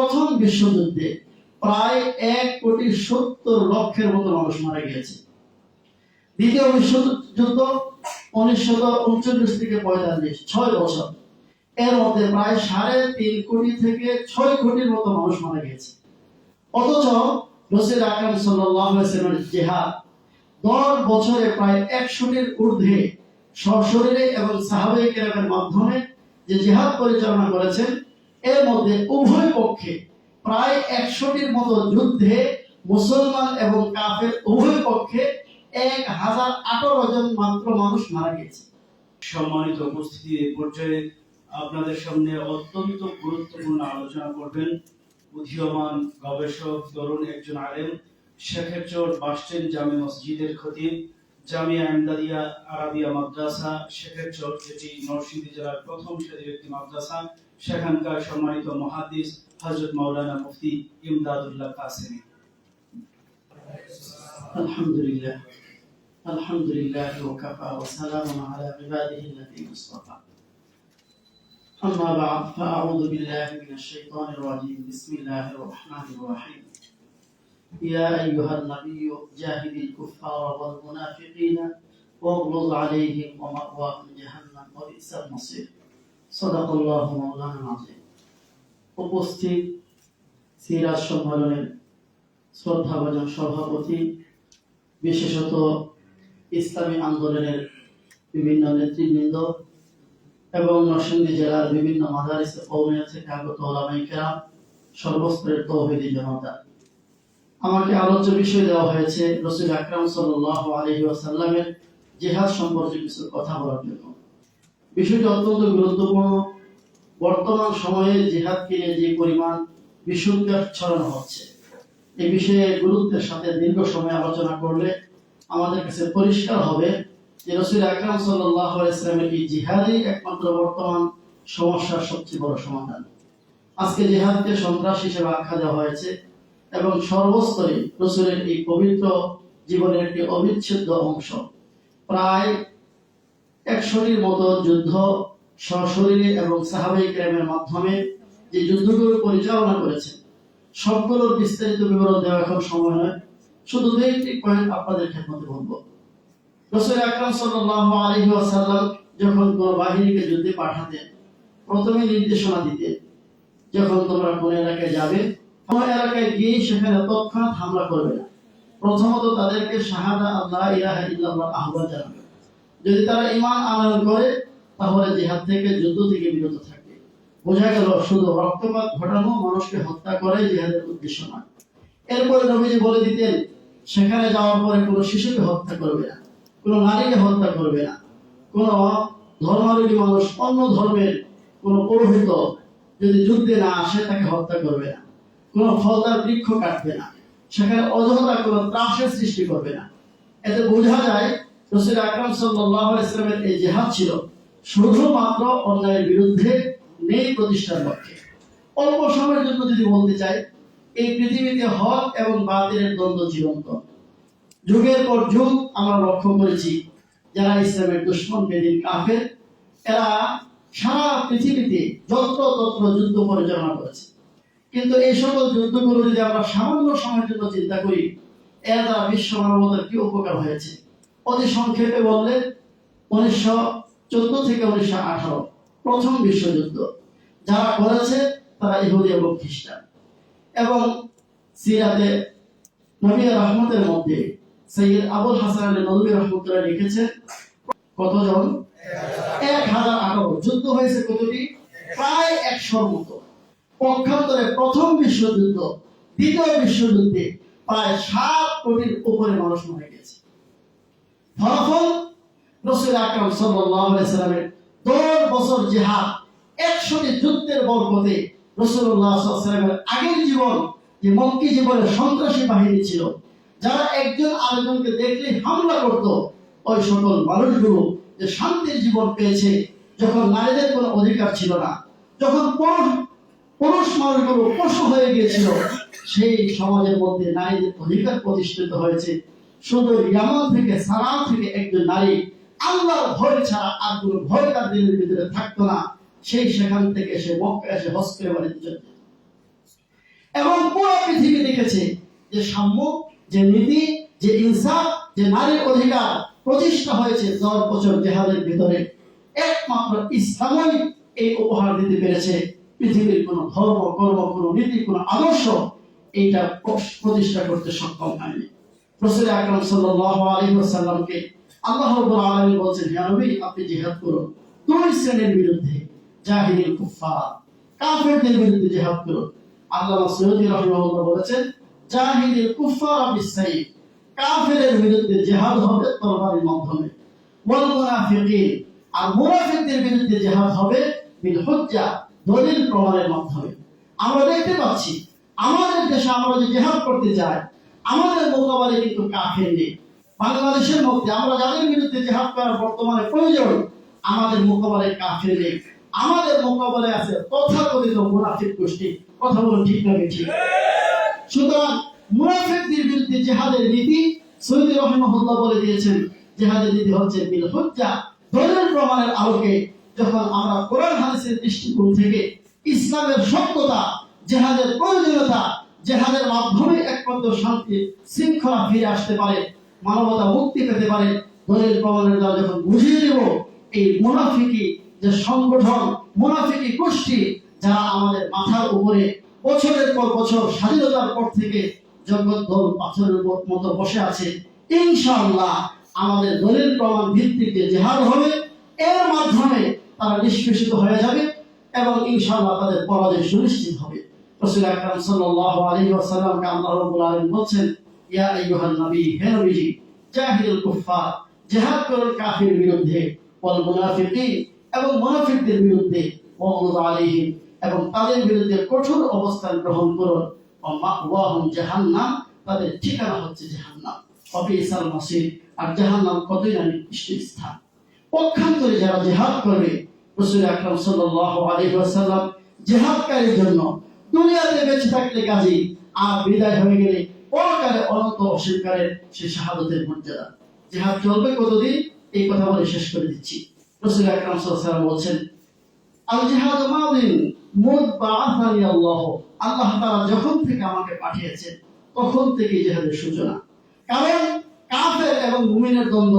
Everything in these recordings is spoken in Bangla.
প্রথম বিশ্বযুদ্ধে প্রায় 1,70,00,000 মতো মানুষ মারা গিয়েছে। দ্বিতীয় বিশ্বযুদ্ধ 1939 থেকে 45, 6 বছর, এর মধ্যে প্রায় 3.5 কোটি থেকে 6 কোটির মতো মানুষ মারা গিয়েছে। অথচ রাসূল আকরাম সাল্লাল্লাহু আলাইহি ওয়াসাল্লামের জিহাদ 10 বছরে প্রায় 100-টির ঊর্ধ্বে সশরীরে এবং সাহাবায়ে কেরামের মাধ্যমে যে জিহাদ পরিচালনা করেছেন, এর মধ্যে উভয় পক্ষে প্রায় 100-টির মতো যুদ্ধে মুসলমান এবং কাফের উভয় পক্ষে 1018 জন মাত্র মানুষ মারা গেছে। সম্মানিত উপস্থিতি, এই পর্যায়ে আপনাদের সামনে অত্যন্ত গুরুত্বপূর্ণ আলোচনা করবেন উদীয়মান গবেষক, তরুণ একজন আলেম, শেখেরচর বাসস্ট্যান্ড জামে মসজিদের খতিব, জামিয়া ইমদাদিয়া আরাবিয়া মাদ্রাসা শেখেরচর, যেটি নরসিংদী জেলার প্রথম সারির একটি মাদ্রাসা, সেখানকার সম্মানিত মুহাদ্দিস হযরত মাওলানা মুফতি ইমদাদুল্লাহ কাসেমী। আলহামদুলিল্লাহ, আলহামদুলিল্লাহ ওয়া কাফা ওয়া সালামুন আলা ইবাদিহি আল্লাযীনা ইসতাফা। أما بعد فأعوذ بالله من الشيطان الرجيم. بسم الله الرحمن الرحيم. يا أيها النبي جاهد الكفار والمنافقين واغلظ عليهم ومأواهم جهنم وبئس المصير. صدق الله مولانا العظيم. উপস্থিত সিরাজ সম্মেলনের শ্রদ্ধাভাজন সভাপতি, বিশেষত ইসলামী আন্দোলনের বিভিন্ন নেতৃবৃন্দ এবং নরসিংদী জেলার বিভিন্ন মাদারিসে কওমিয়া থেকে আগত উলামায়ে কেরাম, সর্বস্তরের তৌহিদি জনতা, আমাকে আলোচ্য বিষয় দেওয়া হয়েছে রাসূল আকরাম সাল্লাল্লাহু আলাইহি ওয়াসাল্লামের জিহাদ সম্পর্কে কিছু কথা বলার জন্য। বিষয়টি অত্যন্ত গুরুত্বপূর্ণ। বর্তমান সময়ে জিহাদকে নিয়ে যে পরিমাণ বিশুদ্ধতা ছড়ানো হচ্ছে, এই বিষয়ে গুরুত্বের সাথে দীর্ঘ সময় আলোচনা করলে আমাদের কাছে পরিষ্কার হবে যে রাসূল আকরাম সাল্লাল্লাহু আলাইহি ওয়াসাল্লামের এই জিহাদই একমাত্র বর্তমান সমস্যার সবচেয়ে বড় সমাধান। আজকে জিহাদকে সন্ত্রাস হিসেবে আখ্যা দেওয়া হয়েছে এবং সর্বস্তরে রাসূলের এই পবিত্র জীবনের একটি অবিচ্ছেদ্য অংশ। প্রায় 100-টির মতো যুদ্ধ সশরীরে এবং সাহাবায়ে কেরামের মাধ্যমে যে যুদ্ধগুলো পরিচালনা করেছেন, সবগুলোর বিস্তারিত বিবরণ দেওয়া এখন সময় নয়। শুধু দুইটি পয়েন্ট আপনাদের খেদমতে বলবো। রাসূল আকরাম সাল্লাল্লাহু আলাইহি ওয়াসাল্লাম যখন কোন বাহিনীকে যুদ্ধে পাঠাতেন, প্রথমে নির্দেশনা দিতেন, যখন তোমরা কোন এলাকায় যাবে, কোন এলাকায় গিয়ে সেখানে তৎক্ষণাৎ হামলা করবে না। প্রথমত তাদেরকে শাহাদা আল্লাহ ইলাহা ইল্লাল্লাহ আহ্বান জানাবে। যদি তারা ঈমান আনয়ন করে, তাহলে জিহাদ থেকে, যুদ্ধ থেকে বিরত থাকবে। বোঝা গেল শুধু রক্তপাত ঘটানো, মানুষকে হত্যা করে জিহাদের উদ্দেশ্য নয়। এরপরে নবীজি বলে দিতেন, সেখানে যাওয়ার পরে কোনো শিশুকে হত্যা করবে না, কোনো নারীকে হত্যা করবে না, কোনো ধর্মাবলম্বী মানুষ অন্য ধর্মের কোনো পুরোহিত যদি যুদ্ধে না আসে তাকে হত্যা করবে না, কোনো ফলদার বৃক্ষ কাটবে না, সেখানে অযথা কোনো ত্রাসের সৃষ্টি করবে না। এতে বোঝা যায় রাসূল আকরাম সাল্লাল্লাহু আলাইহি ওয়াসাল্লামের এই জিহাদ ছিল শুধুমাত্র অন্যায়ের বিরুদ্ধে ন্যায় প্রতিষ্ঠার লক্ষ্যে। অল্প সময়ের জন্য যদি বলতে চাই, এই পৃথিবীতে হক এবং বাতিলের দ্বন্দ্ব জীবন্ত। যুগের পর যুগ আমরা লক্ষ্য করেছি, যারা ইসলামের দুশমন বেদিন কাফের, এরা সারা পৃথিবীতে যত্র যুদ্ধ পরিচালনা করেছে। কিন্তু এই সকল যুদ্ধগুলো যদি আমরা সামান্য সময়ের জন্য চিন্তা করি, এর দ্বারা বিশ্ব মানবতার কি উপকার হয়েছে? অতি সংক্ষেপে বললে 1914 থেকে 1918 প্রথম বিশ্বযুদ্ধ যারা করেছে তারা ইহুদি এবং খ্রিস্টান। এবং সিরাতে নবী রহমতের মধ্যে সৈয়দ আবুল হাসান আলী নদভী রহমতুল্লাহ লিখেছেন, কতজন? 1018 যুদ্ধ হয়েছে। কতটি? প্রায় 100-র মতো। পক্ষান্তরে প্রথম বিশ্বযুদ্ধ, দ্বিতীয় বিশ্বযুদ্ধে প্রায় 7 কোটির উপরে মানুষ মারা গেছে। ফলাফল, রাসূল আকরাম সাল্লাল্লাহু আলাইহি ওয়াসাল্লামের 10 বছর জিহাদ, 100টি যুদ্ধের বরকতে রাসূলুল্লাহ সাল্লাল্লাহু আলাইহি ওয়াসাল্লামের আগের জীবন, যে মক্কি জীবনের সন্ত্রাসী বাহিনী ছিল, যারা একজন আরেকজনকে দেখলে হামলা করত, ওই সকল মানুষগুলো যে শান্তির জীবন পেয়েছে, যখন নারীদের কোনো অধিকার ছিল না, যখন পুরুষ মানুষগুলো পশু হয়ে গিয়েছিল, সেই সমাজের মধ্যে নারীদের অধিকার প্রতিষ্ঠিত হয়েছে। শুধু ইয়ামান থেকে, সানা থেকে একজন নারী আল্লাহর ভয় ছাড়া আর কোনো ভয় তার দিলের ভিতরে থাকতো না। সেখান থেকে সে মক্কা এসে হজ করে বাড়িতে চলে যেত। রেখেছে যে সাম্য, যে নীতি, যে ইনসাফ, যে নারীর অধিকার প্রতিষ্ঠা হয়েছে 10 বছর জিহাদের ভিতরে। একমাত্র ইসলামই এই উপহার দিতে পেরেছে। পৃথিবীর কোনো ধর্ম, কর্ম, কোনো নীতি, কোনো আদর্শ এইটা প্রতিষ্ঠা করতে সক্ষম হয়নি। রাসূল আকরাম সাল্লাল্লাহু আলাইহি ওয়াসাল্লামকে আল্লাহ রাব্বুল আলামিন বলেছেন, হে নবী, আপনি জিহাদ করুন 2 শ্রেণীর বিরুদ্ধে, জাহিলিল কুফার, কাফেরদের বিরুদ্ধে জিহাদ করুন। আল্লামা সৈয়দী রাহিমাহুল্লাহ বলেছেন, জাহিলিল কুফার বিসাইফ, কাফেরের বিরুদ্ধে জিহাদ হবে তরবারির মাধ্যমে। ওয়াল মুনাফিকিন, আর মুনাফিকদের বিরুদ্ধে জিহাদ হবে বিল হুজ্জা, দলিল প্রমাণের মাধ্যমে। আমরা দেখতে পাচ্ছি আমাদের দেশে আমরা যে জিহাদ করতে যাই, আমাদের মোকাবেলায় কিন্তু কাফের নেই। বাংলাদেশের মধ্যে আমরা যাদের বিরুদ্ধে জিহাদ করার বর্তমানে প্রয়োজন, আমাদের মোকাবেলায় কাফের নেই। আমাদের মোকাবেলায় আছে তথাকথিত মুনাফিক গোষ্ঠী। কথা বলুন, ঠিক না ঠিক? সুতরাং মুনাফিকদের বিরুদ্ধে জিহাদের নীতি সৈয়দ রাহিমাহুল্লাহ বলে দিয়েছেন, জিহাদের নীতি হচ্ছে বিল হুজ্জা, দলিল প্রমাণের আলোকে। যখন আমরা কোরআন হাদিসের দৃষ্টিকোণ থেকে ইসলামের সত্যতা, জিহাদের প্রয়োজনীয়তা, জিহাদের মাধ্যমে একমাত্র শান্তি শৃঙ্খলা ফিরে আসতে পারে, মানবতা মুক্তি পেতে পারে, দলিল প্রমাণের দ্বারা যখন বুঝিয়ে দেব এই মুনাফিকি যে সংগঠন, মুনাফিকি গোষ্ঠী যারা আমাদের মাথার উপরে বছরের পর বছর স্বাধীনতার পর থেকে জগৎ দল পাথরের মতো বসে আছে, ইনশাআল্লাহ আমাদের দলিল প্রমাণ ভিত্তিক যে জিহাদ হবে, এর মাধ্যমে তারা নিষ্পেষিত হয়ে যাবে এবং ইনশাআল্লাহ তাদের পরাজয় সুনিশ্চিত হবে। রাসূল আকরাম সাল্লাল্লাহু আলাইহি ওয়াসাল্লামকে আল্লাহ রাব্বুল আলামিন বলেছেন, ইয়া আইয়ুহান নবী, হে নবীজি, জাহিদুল কুফার, জিহাদ করুন কাফিরের বিরুদ্ধে, ওয়াল মুনাফিকিন, এবং মুনাফিকদের বিরুদ্ধে, ওয়াগলুয আলাইহিম, এবং তাদের বিরুদ্ধে কঠোর অবস্থান গ্রহণ করুন, ওয়া মাওয়াহুম জাহান্নাম, তাদের ঠিকানা হচ্ছে জাহান্নাম, ওয়া বিসাল মাসির, আর জাহান্নাম কতই না নিকৃষ্ট স্থান। পক্ষান্তরে যারা জিহাদ করবে, রাসূল আকরাম সাল্লাল্লাহু আলাইহি ওয়াসাল্লাম জিহাদকারীর জন্য দুনিয়াতে বেঁচে থাকলে কাজী, আর বিদায় হয়ে গেলে পরকালে অনন্ত অস্বীকারের সে শাহাদাতের মর্যাদা। জিহাদ চলবে কতদিন, এই কথা বলে শেষ করে দিচ্ছি। রাসূল আকরাম সাল্লাল্লাহু আলাইহি ওয়াসাল্লাম বলেছেন, আল জিহাদু মাদিন মুদ বাআসানি আল্লাহ, আল্লাহ তাআলা যখন থেকে আমাকে পাঠিয়েছেন তখন থেকে জিহাদের সূচনা। কারণ কাফের এবং মুমিনের দ্বন্দ্ব,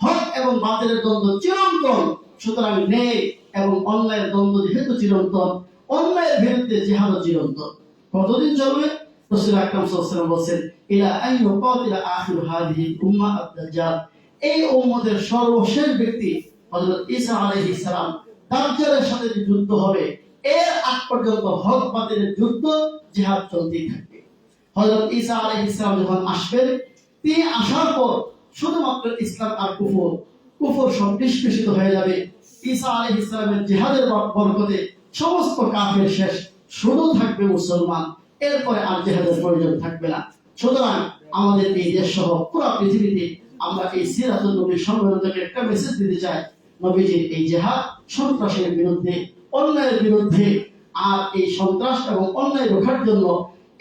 হক এবং বাতিলের দ্বন্দ্ব চিরন্তন। সুতরাং ন্যায় এবং অন্যায়ের দ্বন্দ্ব যেহেতু চিরন্তন, অন্যায়ের বিরুদ্ধে জিহাদও চিরন্তন। কতদিন চলবে? রাসূল আকরাম সাল্লাল্লাহু আলাইহি ওয়াসাল্লাম বলেছেন, ইলা আন ইউকাতিলা আখির হাদিহি উম্মাহ আদ-দাজ্জাল, এই উম্মতের সর্বশেষ ব্যক্তি হযরত ঈসা আলাইহিস সালাম দাজ্জালের সাথে যে যুদ্ধ হবে, এর আগ পর্যন্ত হক বাতিলের যুদ্ধ, জিহাদ চলতেই থাকবে। হযরত ঈসা আলাইহিস সালাম যখন আসবেন, তিনি আসার পর শুধুমাত্র ইসলাম আর কুফর সব নিষ্পেষিত হয়ে যাবে। ঈসা আলাইহিস সালামের জিহাদের বরকতে সমস্ত কাফের শেষ, শুধু থাকবে মুসলমান। এরপরে আর জিহাদের প্রয়োজন থাকবে না। সুতরাং আমাদের এই দেশ সহ পুরো পৃথিবীতে আমরা এই সিরাতুন নবী সম্মেলনকে একটা মেসেজ দিতে চাই, নবীজির এই জিহাদ সন্ত্রাসের বিরুদ্ধে, অন্যায়ের বিরুদ্ধে। আর এই সন্ত্রাস এবং অন্যায় রোখার জন্য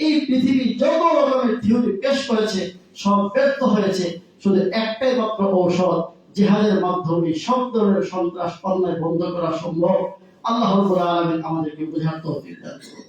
এই পৃথিবী যত রকমের থিওরি পেশ করেছে সব ব্যর্থ হয়েছে। শুধু একটাই মাত্র ঔষধ, জিহাদের মাধ্যমে সব ধরনের সন্ত্রাস, অন্যায় বন্ধ করা সম্ভব। আল্লাহ রাব্বুল আলামিন আমাদেরকে বুঝার তৌফিক দান করুন।